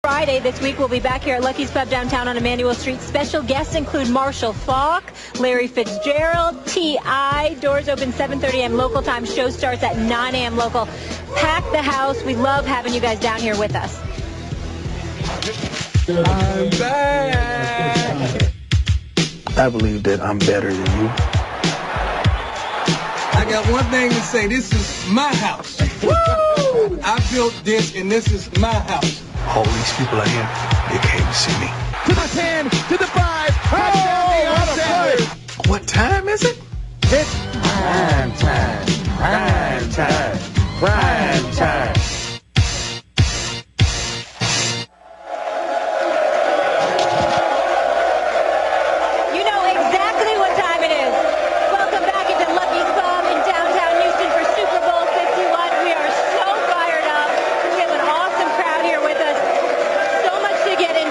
Friday this week, we'll be back here at Lucky's Pub downtown on Emmanuel Street. Special guests include Marshall Faulk, Larry Fitzgerald, T.I. Doors open 7:30 a.m. local time. Show starts at 9 a.m. local. Pack the house. We love having you guys down here with us. I'm back. I believe that I'm better than you. I got one thing to say. This is my house. Woo! I built this, and this is my house. All these people are here, they came to see me. To the 10, to the 5, What time is it? It's prime time, prime time, prime time. You know exactly what time it is. Welcome back into Lucky's Pub in downtown Houston for Super Bowl 51. We are so fired up. We have an awesome crowd here with us. So much to get into.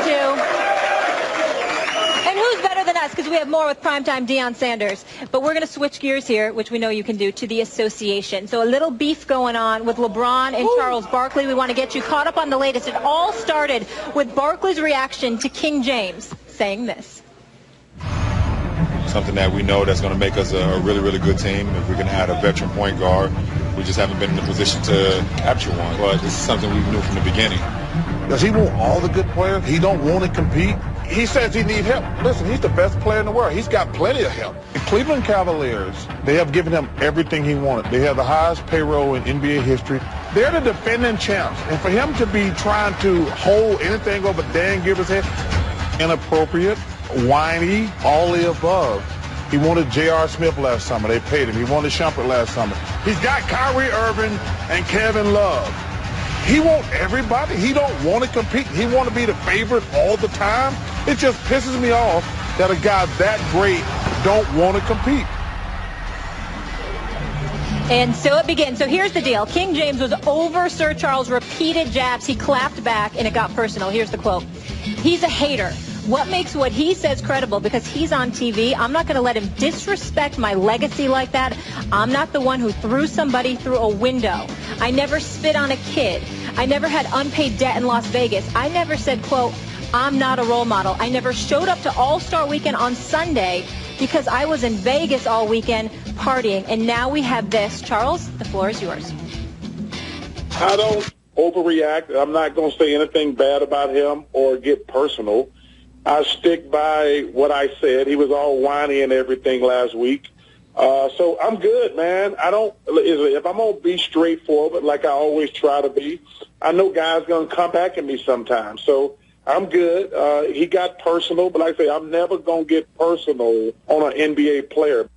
And who's better than us? Because we have more with primetime Deion Sanders. But we're going to switch gears here, which we know you can do, to the association. So a little beef going on with LeBron and Charles Barkley. We want to get you caught up on the latest. It all started with Barkley's reaction to King James saying this. Something that we know that's going to make us a really, really good team. If we're going to add a veteran point guard, we just haven't been in the position to capture one. But this is something we knew from the beginning. Does he want all the good players? He don't want to compete. He says he needs help. Listen, he's the best player in the world. He's got plenty of help. The Cleveland Cavaliers, they have given him everything he wanted. They have the highest payroll in NBA history. They're the defending champs. And for him to be trying to hold anything over Dan Gilbert's head, inappropriate, whiny, all the above. He wanted J.R. Smith last summer. They paid him. He wanted Shumpert last summer. He's got Kyrie Irving and Kevin Love. He wants everybody. He don't want to compete. He want to be the favorite all the time. It just pisses me off that a guy that great don't want to compete. And so it begins. So here's the deal. King James was over Sir Charles' repeated jabs. He clapped back, and it got personal. Here's the quote. He's a hater. What makes what he says credible? Because he's on TV. I'm not going to let him disrespect my legacy like that. I'm not the one who threw somebody through a window. I never spit on a kid. I never had unpaid debt in Las Vegas. I never said, quote, I'm not a role model. I never showed up to All-Star Weekend on Sunday because I was in Vegas all weekend partying. And now we have this. Charles, the floor is yours. I don't overreact. I'm not going to say anything bad about him or get personal. I stick by what I said. He was all whiny and everything last week. So I'm good, man. If I'm going to be straightforward like I always try to be, I know guys going to come back at me sometimes. So I'm good. He got personal, but like I say, I'm never going to get personal on an NBA player.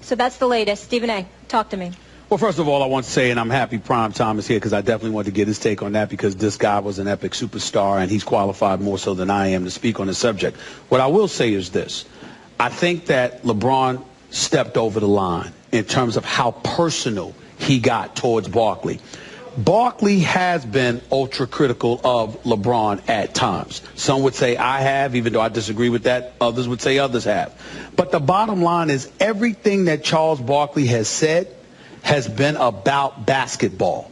So that's the latest. Stephen A., talk to me. Well, first of all, I want to say, and I'm happy Prime Time is here because I definitely want to get his take on that because this guy was an epic superstar and he's qualified more so than I am to speak on the subject. What I will say is this. I think that LeBron stepped over the line in terms of how personal he got towards Barkley. Barkley has been ultra critical of LeBron at times. Some would say I have, even though I disagree with that. Others would say others have. But the bottom line is everything that Charles Barkley has said has been about basketball.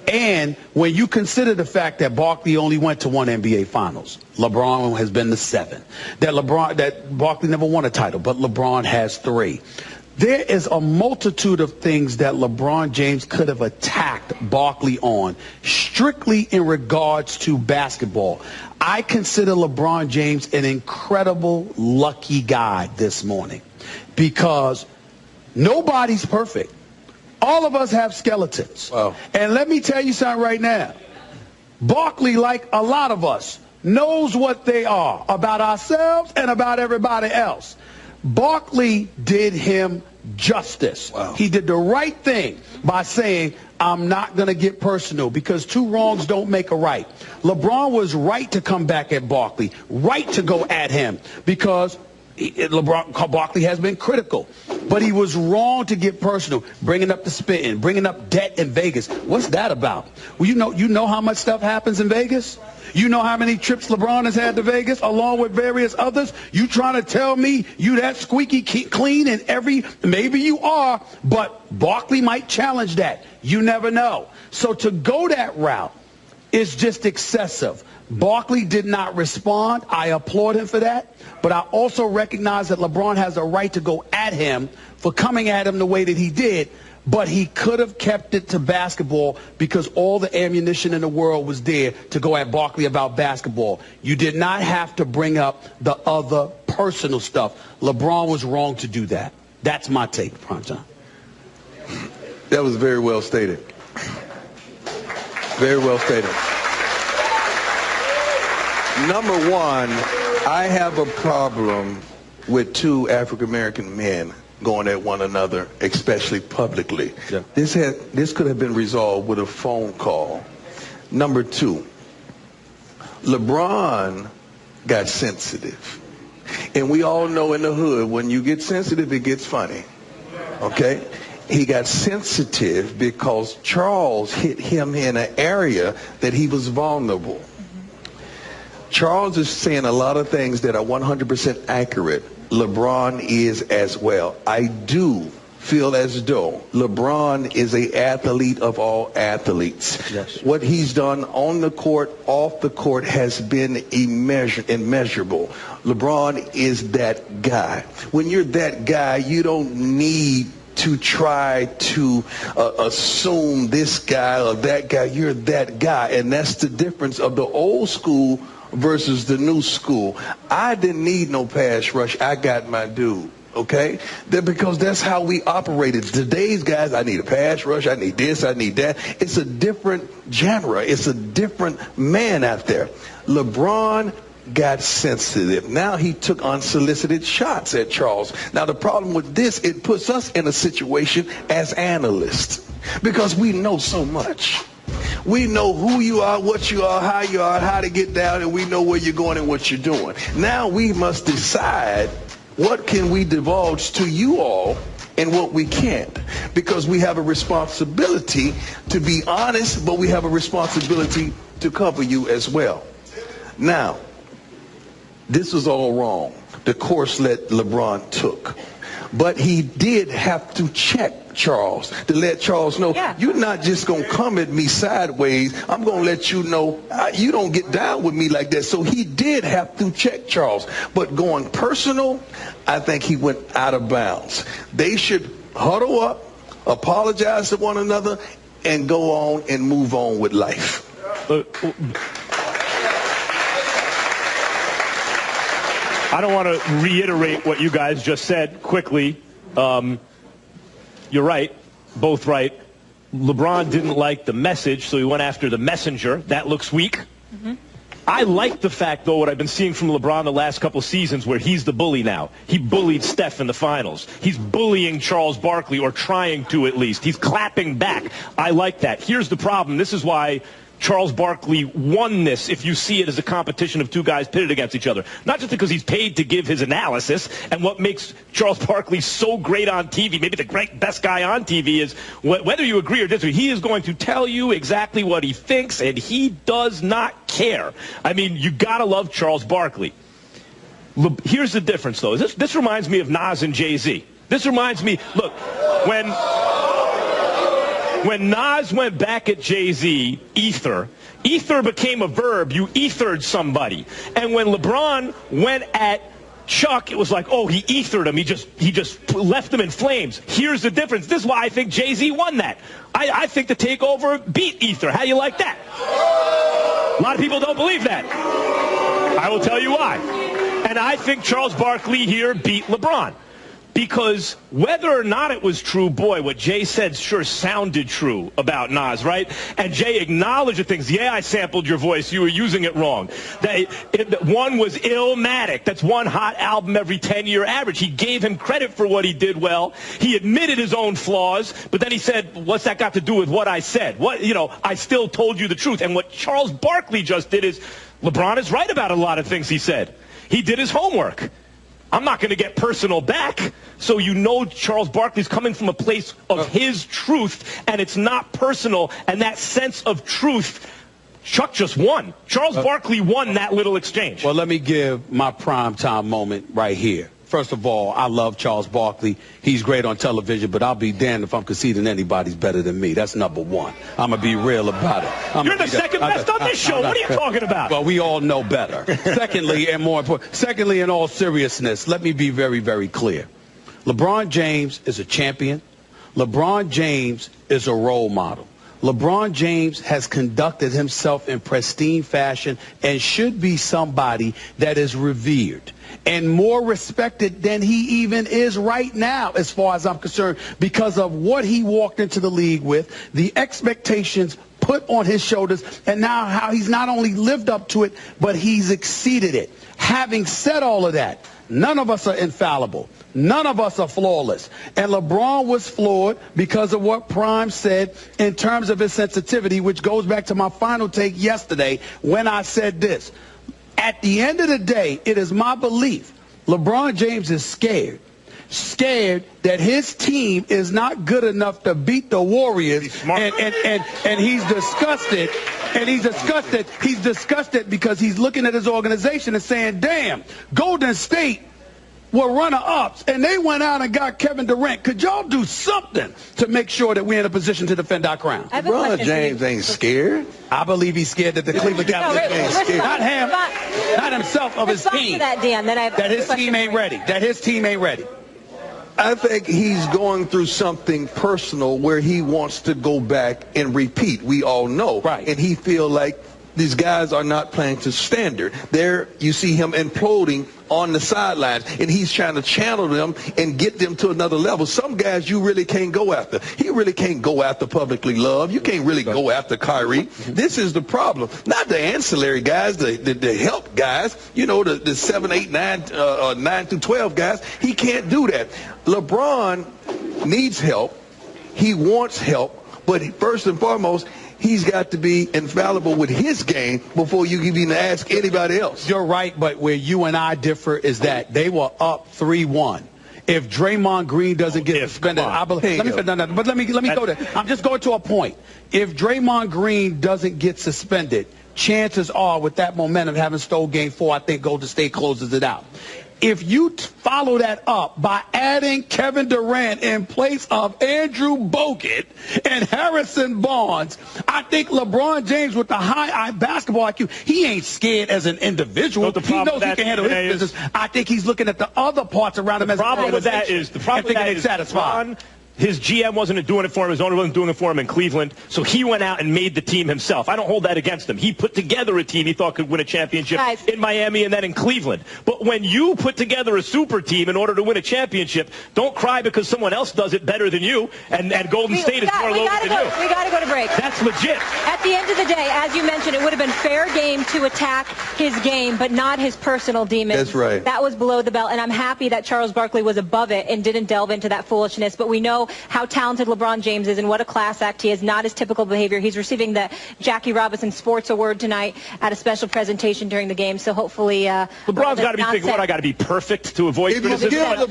And when you consider the fact that Barkley only went to one NBA Finals, LeBron has been to 7, that Barkley never won a title, but LeBron has 3. There is a multitude of things that LeBron James could have attacked Barkley on, strictly in regards to basketball. I consider LeBron James an incredible, lucky guy this morning because nobody's perfect. All of us have skeletons. Wow. And let me tell you something right now. Barkley, like a lot of us, knows what they are about ourselves and about everybody else. Barkley did him justice. Wow. He did the right thing by saying, I'm not going to get personal because 2 wrongs don't make a right. LeBron was right to come back at Barkley, right to go at him because Barkley has been critical, but he was wrong to get personal, bringing up the spitting, bringing up debt in Vegas. What's that about? Well, you know how much stuff happens in Vegas? You know how many trips LeBron has had to Vegas along with various others? You trying to tell me you that squeaky clean in every, maybe you are, but Barkley might challenge that. You never know. So to go that route, is just excessive. Barkley did not respond. I applaud him for that. But I also recognize that LeBron has a right to go at him for coming at him the way that he did. But he could have kept it to basketball because all the ammunition in the world was there to go at Barkley about basketball. You did not have to bring up the other personal stuff. LeBron was wrong to do that. That's my take, Primetime. That was very well stated. Very well stated. Number one, I have a problem with two African-American men going at one another, especially publicly. Yeah. This could have been resolved with a phone call. Number two, LeBron got sensitive. And we all know in the hood, when you get sensitive, it gets funny. Okay? He got sensitive because Charles hit him in an area that he was vulnerable. Charles is saying a lot of things that are 100% accurate. LeBron is as well. I do feel as though LeBron is an athlete of all athletes. Yes. What he's done on the court, off the court, has been immeasurable. LeBron is that guy. When you're that guy, you don't need to try to assume this guy or that guy. You're that guy, and that's the difference of the old school versus the new school. I didn't need no pass rush. I got my dude. Okay? Because that's how we operated. Today's guys, I need a pass rush. I need this. I need that. It's a different genre. It's a different man out there. LeBron got sensitive. Now he took unsolicited shots at Charles. Now the problem with this, it puts us in a situation as analysts because we know so much. We know who you are, what you are, how to get down, and we know where you're going and what you're doing. Now we must decide what can we divulge to you all and what we can't. Because we have a responsibility to be honest, but we have a responsibility to cover you as well. Now, this was all wrong, the course that LeBron took. But he did have to check Charles to let Charles know, you're not just going to come at me sideways. I'm going to let you know you don't get down with me like that. So he did have to check Charles. But going personal, I think he went out of bounds. They should huddle up, apologize to one another, and go on and move on with life. I don't want to reiterate what you guys just said quickly. You're right, both right. LeBron didn't like the message, so he went after the messenger. That looks weak. I like the fact, though, what I've been seeing from LeBron the last couple seasons where he's the bully now. He bullied Steph in the finals. He's bullying Charles Barkley, or trying to at least. He's clapping back. I like that. Here's the problem. This is why Charles Barkley won this, if you see it as a competition of two guys pitted against each other. Not just because he's paid to give his analysis, and what makes Charles Barkley so great on TV, maybe the best guy on TV, is whether you agree or disagree, he is going to tell you exactly what he thinks, and he does not care. I mean, you gotta love Charles Barkley. Here's the difference, though. This reminds me of Nas and Jay-Z. This reminds me, look, when Nas went back at Jay-Z, ether became a verb. You ethered somebody. And when LeBron went at Chuck, it was like, oh, he ethered him. He just left him in flames. Here's the difference. This is why I think Jay-Z won that. I think the takeover beat ether. How do you like that? A lot of people don't believe that. I will tell you why. And I think Charles Barkley here beat LeBron. Because whether or not it was true, boy, what Jay said sure sounded true about Nas, right? And Jay acknowledged the things. Yeah, I sampled your voice. You were using it wrong. One was Illmatic. That's one hot album every 10-year average. He gave him credit for what he did well. He admitted his own flaws, but then he said, what's that got to do with what I said? I still told you the truth. And what Charles Barkley just did is, LeBron is right about a lot of things he said. He did his homework. I'm not going to get personal back. So you know Charles Barkley's coming from a place of his truth, and it's not personal. And that sense of truth, Chuck just won. Charles Barkley won that little exchange. Well, let me give my primetime moment right here. first of all, I love Charles Barkley. He's great on television, but I'll be damned if I'm conceding anybody's better than me. That's number one. I'm going to be real about it. You're the second best on this show. What are you talking about? Well, we all know better. Secondly, and more important, in all seriousness, let me be very, very clear. LeBron James is a champion. LeBron James is a role model. LeBron James has conducted himself in pristine fashion and should be somebody that is revered and more respected than he even is right now, as far as I'm concerned, because of what he walked into the league with, the expectations put on his shoulders, and now how he's not only lived up to it, but he's exceeded it. Having said all of that, none of us are infallible. None of us are flawless. And LeBron was flawed because of what Prime said in terms of his sensitivity, which goes back to my final take yesterday when I said this. At the end of the day, it is my belief LeBron James is scared that his team is not good enough to beat the Warriors, and he's disgusted. And he's disgusted because he's looking at his organization and saying, damn, Golden State were runner-ups, and they went out and got Kevin Durant. Could y'all do something to make sure that we're in a position to defend our crown? LeBron James ain't scared. I believe he's scared that the Cleveland Cavaliers ain't scared. Not him, not himself, of his team. That his team ain't ready. That his team ain't ready. I think he's going through something personal where he wants to go back and repeat. We all know. Right. And he feel like these guys are not playing to standard. There you see him imploding on the sidelines, and he's trying to channel them and get them to another level. Some guys you really can't go after. He really can't go after publicly loved. You can't really go after Kyrie. This is the problem. Not the ancillary guys, the help guys, you know, the 7, 8, 9, 9 through 12 guys. He can't do that. LeBron needs help. He wants help. But first and foremost, he's got to be infallible with his game before you can even ask anybody else. You're right, but where you and I differ is that they were up 3-1. If Draymond Green doesn't get suspended, I believe. Let me go there. I'm just going to a point. If Draymond Green doesn't get suspended, chances are, with that momentum having stole Game 4, I think Golden State closes it out. If you follow that up by adding Kevin Durant in place of Andrew Bogut and Harrison Barnes, I think LeBron James, with the high basketball IQ, he ain't scared as an individual. He knows he can handle his business. I think he's looking at the other parts around him as an organization. The problem with that is satisfied. His GM wasn't doing it for him. His owner wasn't doing it for him in Cleveland. So he went out and made the team himself. I don't hold that against him. He put together a team he thought could win a championship in Miami and then in Cleveland. But when you put together a super team in order to win a championship, don't cry because someone else does it better than you, and Golden State is more loaded than you. We got to go to break. That's legit. At the end of the day, as you mentioned, it would have been fair game to attack his game, but not his personal demons. That's right. That was below the belt, and I'm happy that Charles Barkley was above it and didn't delve into that foolishness. But we know how talented LeBron James is and what a class act he is. Not his typical behavior. He's receiving the Jackie Robinson Sports Award tonight at a special presentation during the game. So hopefully, LeBron's got to be thinking, what, I got to be perfect to avoid criticism? If you give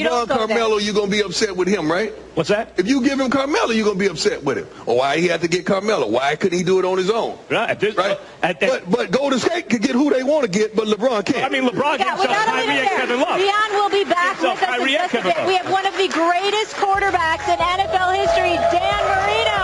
LeBron Carmelo, you're going to be upset with him, right? What's that? If you give him Carmelo, you're going to be upset with him. Or why he had to get Carmelo? Why couldn't he do it on his own? Right. But Golden State can get who they want to get, but LeBron can't. I mean, LeBron can himself Kyrie and Kevin Love. Leon will be back with us in just a bit. We have one of the greatest quarterbacks in NFL history, Dan Marino.